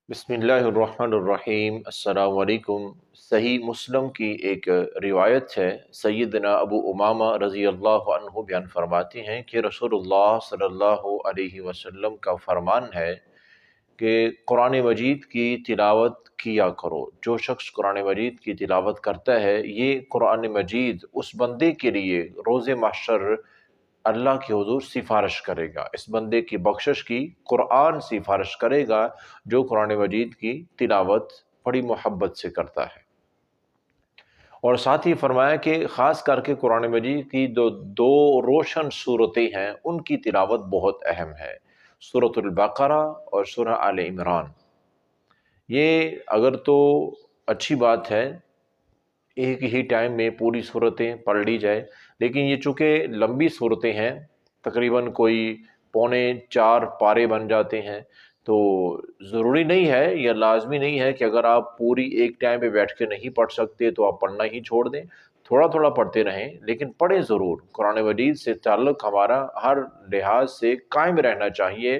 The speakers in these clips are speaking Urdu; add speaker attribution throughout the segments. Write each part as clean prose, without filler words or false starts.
Speaker 1: بسم اللہ الرحمن الرحیم۔ السلام علیکم۔ صحیح مسلم کی ایک روایت ہے، سیدنا ابو امامہ رضی اللہ عنہ بیان فرماتے ہیں کہ رسول اللہ صلی اللہ علیہ وسلم کا فرمان ہے کہ قرآن مجید کی تلاوت کیا کرو۔ جو شخص قرآن مجید کی تلاوت کرتا ہے، یہ قرآن مجید اس بندے کے لیے روز محشر اللہ کے حضور سفارش کرے گا، اس بندے کی بخشش کی قرآن سفارش کرے گا جو قرآن مجید کی تلاوت بڑی محبت سے کرتا ہے۔ اور ساتھ ہی فرمایا کہ خاص کر کے قرآن مجید کی دو روشن صورتیں ہیں، ان کی تلاوت بہت اہم ہے، سورۃ البقرہ اور سورہ آل عمران۔ یہ اگر تو اچھی بات ہے ایک ہی ٹائم میں پوری صورتیں پڑھ لی جائے، لیکن یہ چونکہ لمبی صورتیں ہیں، تقریباً کوئی 3.25 پارے بن جاتے ہیں، تو ضروری نہیں ہے یا لازمی نہیں ہے کہ اگر آپ پوری ایک ٹائم پہ بیٹھ کے نہیں پڑھ سکتے تو آپ پڑھنا ہی چھوڑ دیں، تھوڑا تھوڑا پڑھتے رہیں، لیکن پڑھیں ضرور۔ قرآن مجید سے تعلق ہمارا ہر لحاظ سے قائم رہنا چاہیے،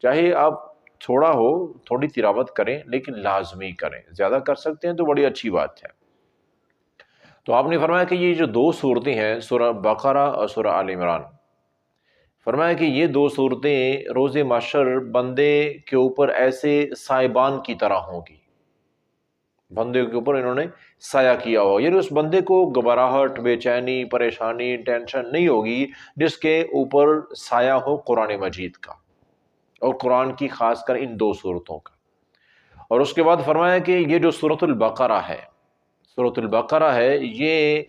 Speaker 1: چاہے آپ تھوڑا ہو، تھوڑی تلاوت کریں لیکن لازمی کریں، زیادہ کر سکتے ہیں تو بڑی اچھی بات ہے۔ تو آپ نے فرمایا کہ یہ جو دو صورتیں ہیں، سورہ بقرہ اور سورہ آل عمران، فرمایا کہ یہ دو صورتیں روز محشر بندے کے اوپر ایسے سائبان کی طرح ہوں گی، بندے کے اوپر انہوں نے سایہ کیا ہو، یعنی اس بندے کو گھبراہٹ، بے چینی، پریشانی، ٹینشن نہیں ہوگی جس کے اوپر سایہ ہو قرآن مجید کا اور قرآن کی خاص کر ان دو صورتوں کا۔ اور اس کے بعد فرمایا کہ یہ جو سورۃ البقرہ ہے، سورۃ البقرہ ہے، یہ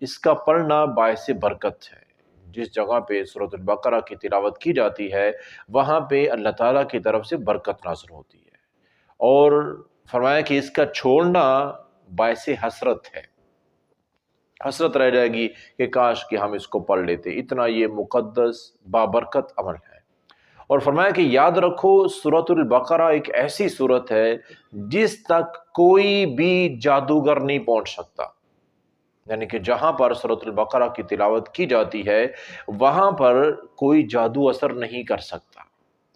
Speaker 1: اس کا پڑھنا باعث برکت ہے۔ جس جگہ پہ سورۃ البقرہ کی تلاوت کی جاتی ہے وہاں پہ اللہ تعالیٰ کی طرف سے برکت نازل ہوتی ہے، اور فرمایا کہ اس کا چھوڑنا باعث حسرت ہے، حسرت رہ جائے گی کہ کاش کہ ہم اس کو پڑھ لیتے، اتنا یہ مقدس بابرکت عمل ہے۔ اور فرمایا کہ یاد رکھو سورۃ البقرہ ایک ایسی سورت ہے جس تک کوئی بھی جادوگر نہیں پہنچ سکتا، یعنی کہ جہاں پر سورۃ البقرہ کی تلاوت کی جاتی ہے وہاں پر کوئی جادو اثر نہیں کر سکتا۔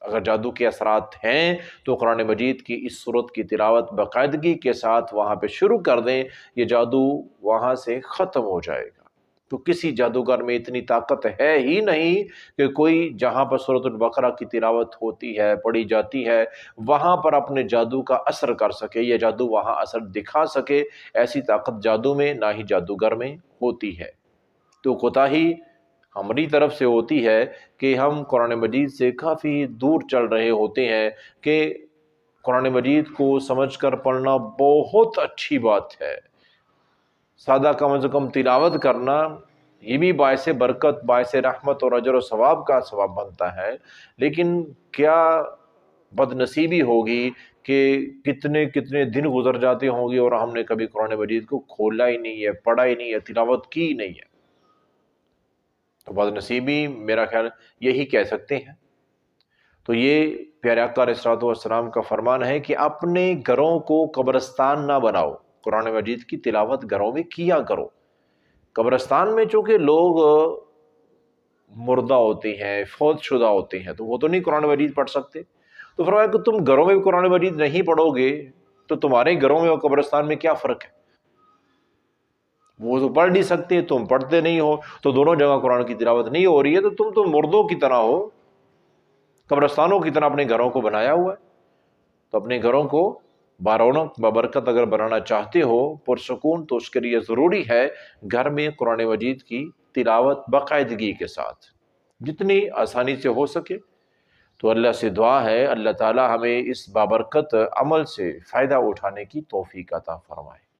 Speaker 1: اگر جادو کے اثرات ہیں تو قرآن مجید کی اس سورت کی تلاوت باقاعدگی کے ساتھ وہاں پہ شروع کر دیں، یہ جادو وہاں سے ختم ہو جائے گا۔ تو کسی جادوگر میں اتنی طاقت ہے ہی نہیں کہ کوئی جہاں پر سورۃ البقرہ کی تلاوت ہوتی ہے، پڑھی جاتی ہے، وہاں پر اپنے جادو کا اثر کر سکے یا جادو وہاں اثر دکھا سکے، ایسی طاقت جادو میں نہ ہی جادوگر میں ہوتی ہے۔ تو کوتاہی ہماری طرف سے ہوتی ہے کہ ہم قرآن مجید سے کافی دور چل رہے ہوتے ہیں کہ قرآن مجید کو سمجھ کر پڑھنا بہت اچھی بات ہے، سادہ کم از کم تلاوت کرنا یہ بھی باعث برکت، باعث رحمت اور اجر و ثواب کا سبب بنتا ہے، لیکن کیا بد نصیبی ہوگی کہ کتنے کتنے دن گزر جاتے ہوں گے اور ہم نے کبھی قرآن مجید کو کھولا ہی نہیں ہے، پڑھا ہی نہیں ہے، تلاوت کی ہی نہیں ہے۔ تو بد نصیبی میرا خیال یہی کہہ سکتے ہیں۔ تو یہ پیارے آقا علیہ الصلوۃ والسلام کا فرمان ہے کہ اپنے گھروں کو قبرستان نہ بناؤ، قرآن مجید کی تلاوت گھروں میں کیا کرو۔ قبرستان میں چونکہ لوگ مردہ ہوتے ہیں، فوت شدہ ہوتے ہیں، تو وہ تو نہیں قرآن مجید پڑھ سکتے، تو فرمایا کہ تم گھروں میں قرآن مجید نہیں پڑھو گے تو تمہارے گھروں میں اور قبرستان میں کیا فرق ہے؟ وہ تو پڑھ نہیں سکتے، تم پڑھتے نہیں ہو، تو دونوں جگہ قرآن کی تلاوت نہیں ہو رہی ہے، تو تم تو مردوں کی طرح ہو، قبرستانوں کی طرح اپنے گھروں کو بنایا ہوا ہے۔ تو اپنے گھروں کو بارونق بابرکت اگر بنانا چاہتے ہو، پرسکون، تو اس کے لیے ضروری ہے گھر میں قرآن مجید کی تلاوت باقاعدگی کے ساتھ جتنی آسانی سے ہو سکے۔ تو اللہ سے دعا ہے اللہ تعالی ہمیں اس بابرکت عمل سے فائدہ اٹھانے کی توفیق عطا فرمائے۔